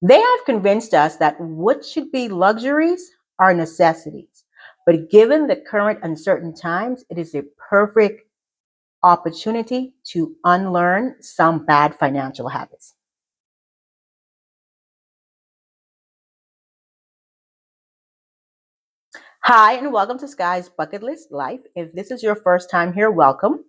They have convinced us that what should be luxuries are necessities. But given the current uncertain times, it is a perfect opportunity to unlearn some bad financial habits. Hi, and welcome to Sky's Bucket List Life. If this is your first time here, welcome.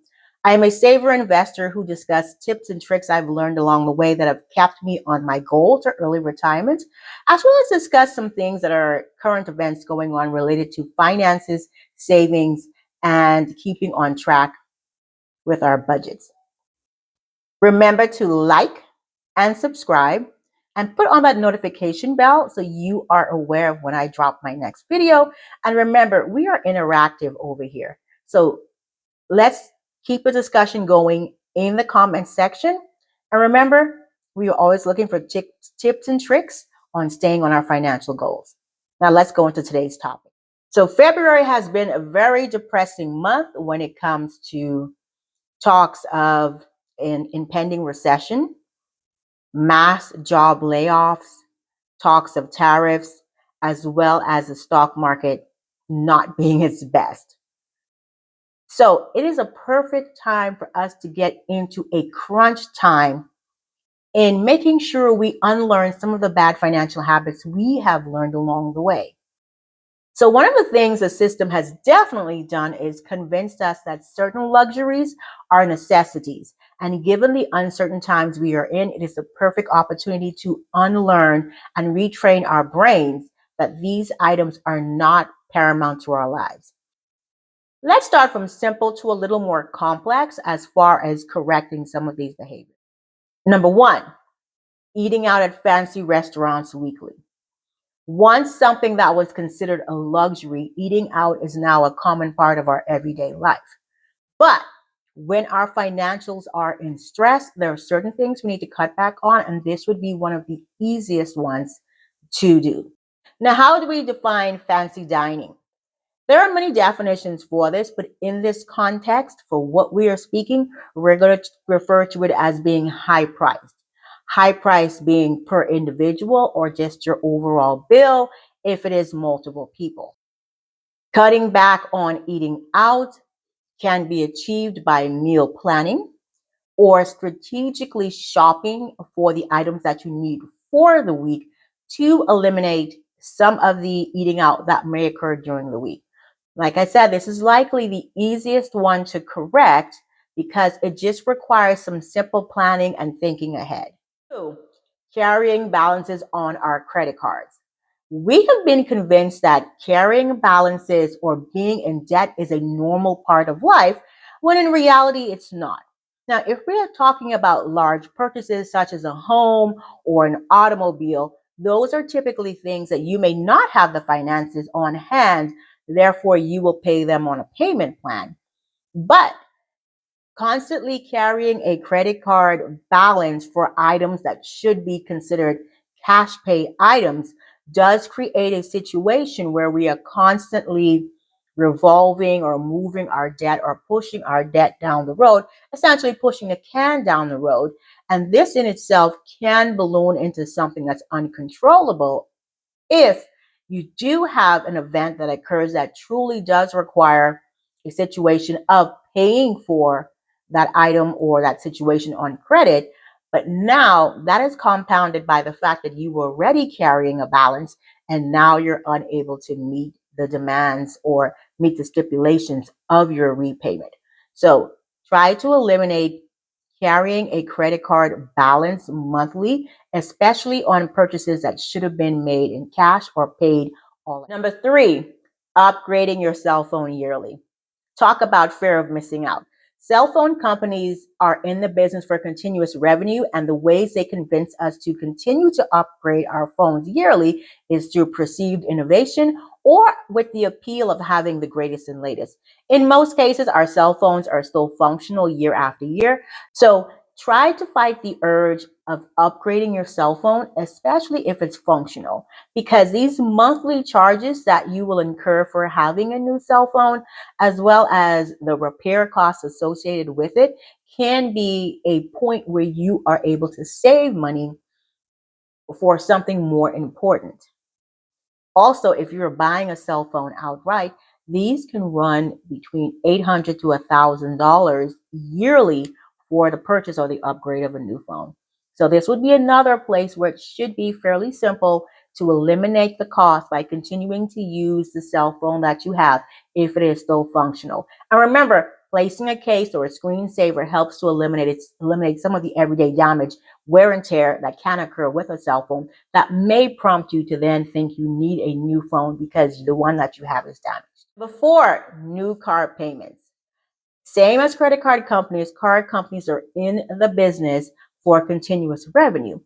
I am a saver investor who discusses tips and tricks I've learned along the way that have kept me on my goal to early retirement, as well as discuss some things that are current events going on related to finances, savings, and keeping on track with our budgets. Remember to like and subscribe and put on that notification bell so you are aware of when I drop my next video. And remember, we are interactive over here. So let's keep a discussion going in the comment section. And remember, we are always looking for tips and tricks on staying on our financial goals. Now let's go into today's topic. So February has been a very depressing month when it comes to talks of an impending recession, mass job layoffs, talks of tariffs, as well as the stock market not being its best. So it is a perfect time for us to get into a crunch time in making sure we unlearn some of the bad financial habits we have learned along the way. So one of the things the system has definitely done is convinced us that certain luxuries are necessities. And given the uncertain times we are in, it is the perfect opportunity to unlearn and retrain our brains that these items are not paramount to our lives. Let's start from simple to a little more complex as far as correcting some of these behaviors. Number one, eating out at fancy restaurants weekly. Once something that was considered a luxury, eating out is now a common part of our everyday life. But when our financials are in stress, there are certain things we need to cut back on, and this would be one of the easiest ones to do. Now, how do we define fancy dining? There are many definitions for this, but in this context, for what we are speaking, we're going to refer to it as being high priced. High price being per individual or just your overall bill if it is multiple people. Cutting back on eating out can be achieved by meal planning or strategically shopping for the items that you need for the week to eliminate some of the eating out that may occur during the week. Like I said, this is likely the easiest one to correct because it just requires some simple planning and thinking ahead. Two, carrying balances on our credit cards. We have been convinced that carrying balances or being in debt is a normal part of life, when in reality, it's not. Now, if we are talking about large purchases such as a home or an automobile, those are typically things that you may not have the finances on hand, therefore, you will pay them on a payment plan. But constantly carrying a credit card balance for items that should be considered cash pay items does create a situation where we are constantly revolving or moving our debt or pushing our debt down the road, essentially pushing the can down the road. And this in itself can balloon into something that's uncontrollable if you do have an event that occurs that truly does require a situation of paying for that item or that situation on credit. But now that is compounded by the fact that you were already carrying a balance and now you're unable to meet the demands or meet the stipulations of your repayment. So try to eliminate carrying a credit card balance monthly, especially on purchases that should have been made in cash or paid all. Number three, upgrading your cell phone yearly. Talk about fear of missing out. Cell phone companies are in the business for continuous revenue, and the ways they convince us to continue to upgrade our phones yearly is through perceived innovation or with the appeal of having the greatest and latest. In most cases, our cell phones are still functional year after year. So try to fight the urge of upgrading your cell phone, especially if it's functional, because these monthly charges that you will incur for having a new cell phone, as well as the repair costs associated with it, can be a point where you are able to save money for something more important. Also, if you're buying a cell phone outright, these can run between $800 to $1,000 yearly for the purchase or the upgrade of a new phone. So this would be another place where it should be fairly simple to eliminate the cost by continuing to use the cell phone that you have if it is still functional. And remember, placing a case or a screensaver helps to eliminate some of the everyday damage, wear and tear that can occur with a cell phone that may prompt you to then think you need a new phone because the one that you have is damaged. Before, new car payments. Same as card companies are in the business for continuous revenue.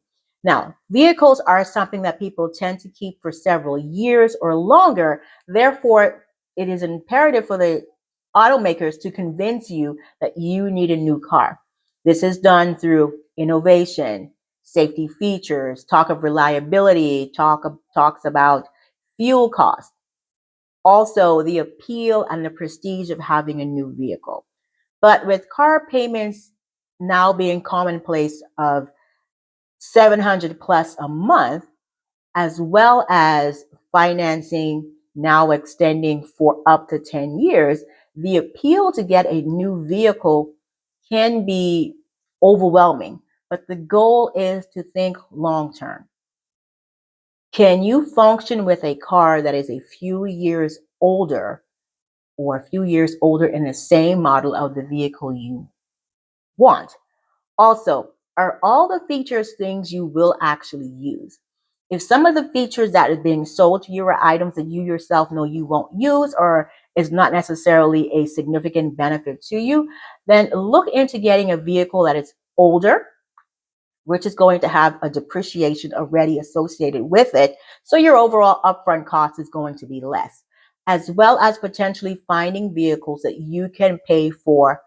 Now, vehicles are something that people tend to keep for several years or longer. Therefore, it is imperative for the automakers to convince you that you need a new car. This is done through innovation, safety features, talk of reliability, talks about fuel costs, also the appeal and the prestige of having a new vehicle. But with car payments now being commonplace of 700 plus a month, as well as financing now extending for up to 10 years, the appeal to get a new vehicle can be overwhelming. But the goal is to think long term. Can you function with a car that is a few years older or a few years older in the same model of the vehicle you want? Also, are all the features things you will actually use? If some of the features that are being sold to you are items that you yourself know you won't use or is not necessarily a significant benefit to you, then look into getting a vehicle that is older, which is going to have a depreciation already associated with it. So your overall upfront cost is going to be less, as well as potentially finding vehicles that you can pay for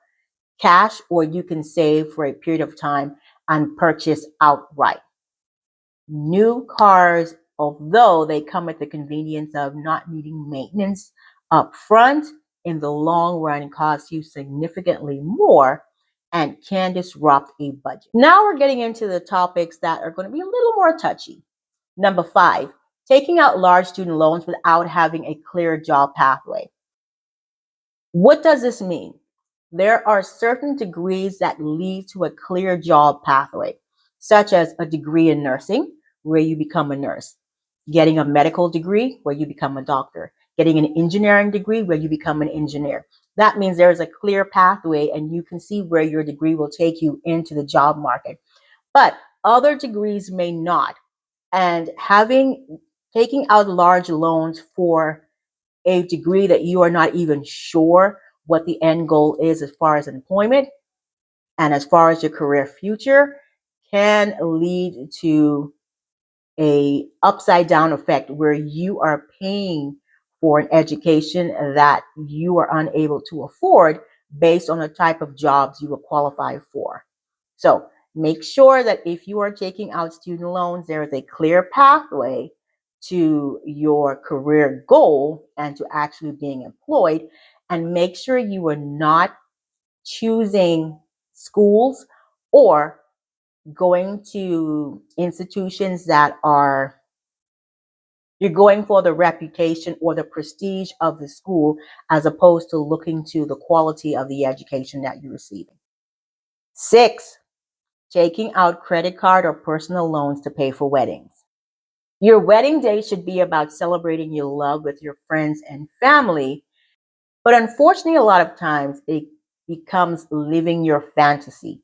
cash or you can save for a period of time and purchase outright. New cars, although they come with the convenience of not needing maintenance up front, in the long run cost you significantly more and can disrupt a budget. Now we're getting into the topics that are going to be a little more touchy. Number 5, taking out large student loans without having a clear job pathway. What does this mean? There are certain degrees that lead to a clear job pathway, such as a degree in nursing, where you become a nurse, getting a medical degree, where you become a doctor, getting an engineering degree, where you become an engineer. That means there is a clear pathway and you can see where your degree will take you into the job market. But other degrees may not. And taking out large loans for a degree that you are not even sure what the end goal is as far as employment and as far as your career future can lead to a upside down effect where you are paying for an education that you are unable to afford based on the type of jobs you will qualify for. So make sure that if you are taking out student loans, there is a clear pathway to your career goal and to actually being employed. And make sure you are not choosing schools or going to institutions that are, you're going for the reputation or the prestige of the school as opposed to looking to the quality of the education that you're receiving. 6, taking out credit card or personal loans to pay for weddings. Your wedding day should be about celebrating your love with your friends and family, but unfortunately, a lot of times it becomes living your fantasy.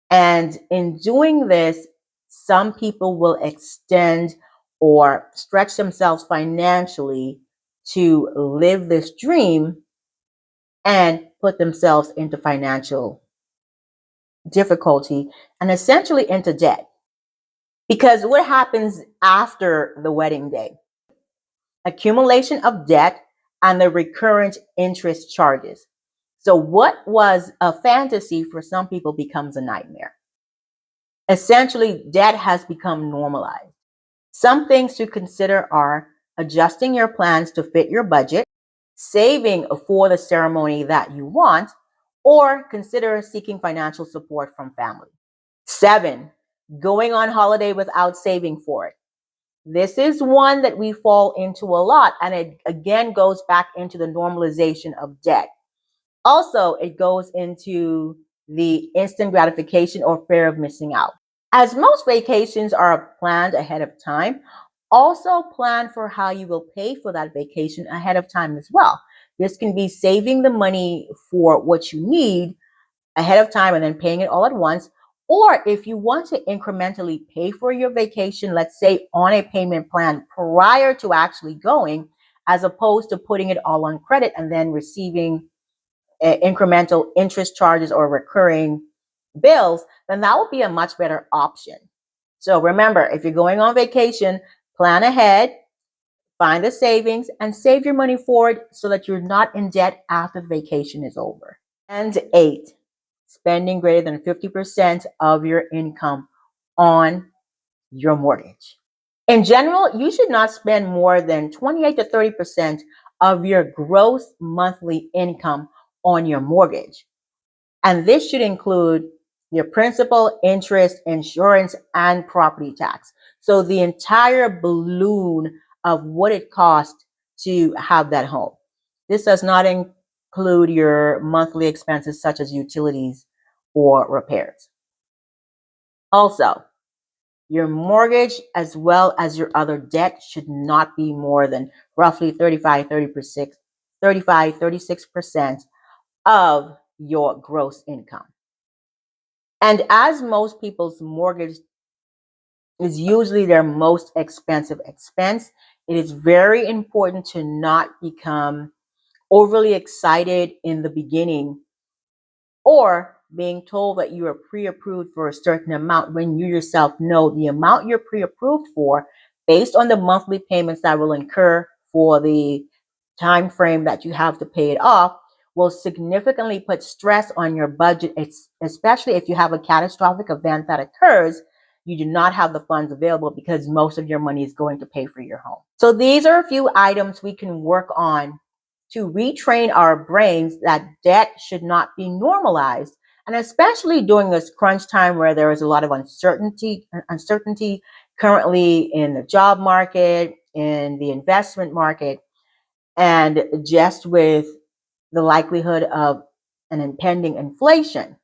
And in doing this, some people will extend or stretch themselves financially to live this dream and put themselves into financial difficulty and essentially into debt. Because what happens after the wedding day? Accumulation of debt and the recurrent interest charges. So, what was a fantasy for some people becomes a nightmare. Essentially, debt has become normalized. Some things to consider are adjusting your plans to fit your budget, saving for the ceremony that you want, or consider seeking financial support from family. 7, going on holiday without saving for it. This is one that we fall into a lot, and it again goes back into the normalization of debt. Also, it goes into the instant gratification or fear of missing out. As most vacations are planned ahead of time, also plan for how you will pay for that vacation ahead of time as well. This can be saving the money for what you need ahead of time and then paying it all at once. Or if you want to incrementally pay for your vacation, let's say on a payment plan prior to actually going, as opposed to putting it all on credit and then receiving incremental interest charges or recurring bills, then that would be a much better option. So remember, if you're going on vacation, plan ahead, find the savings, and save your money for it so that you're not in debt after the vacation is over. And 8, spending greater than 50% of your income on your mortgage. In general, you should not spend more than 28 to 30% of your gross monthly income on your mortgage. And this should include your principal, interest, insurance, and property tax. So the entire balloon of what it costs to have that home. This does not include your monthly expenses such as utilities or repairs. Also, your mortgage as well as your other debt should not be more than roughly 36% of your gross income. And as most people's mortgage is usually their most expensive expense, it is very important to not become overly excited in the beginning or being told that you are pre-approved for a certain amount when you yourself know the amount you're pre-approved for based on the monthly payments that will incur for the time frame that you have to pay it off will significantly put stress on your budget, especially if you have a catastrophic event that occurs. You do not have the funds available because most of your money is going to pay for your home. So these are a few items we can work on to retrain our brains that debt should not be normalized. And especially during this crunch time where there is a lot of uncertainty currently in the job market, in the investment market, and just with the likelihood of an impending inflation.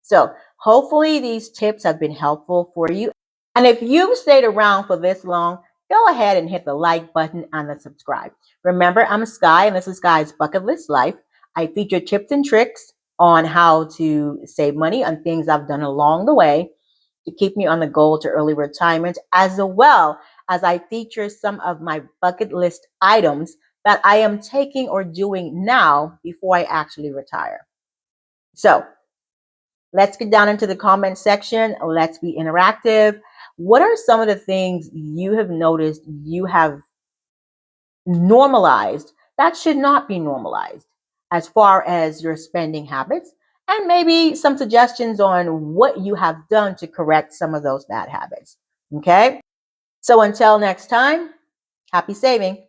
So hopefully these tips have been helpful for you. And if you've stayed around for this long, go ahead and hit the like button and the subscribe. Remember, I'm Sky, and this is Sky's Bucket List Life. I feature tips and tricks on how to save money on things I've done along the way to keep me on the goal to early retirement, as well as I feature some of my bucket list items that I am taking or doing now before I actually retire. So let's get down into the comment section. Let's be interactive. What are some of the things you have noticed you have normalized that should not be normalized as far as your spending habits? And maybe some suggestions on what you have done to correct some of those bad habits. Okay? So until next time, happy saving.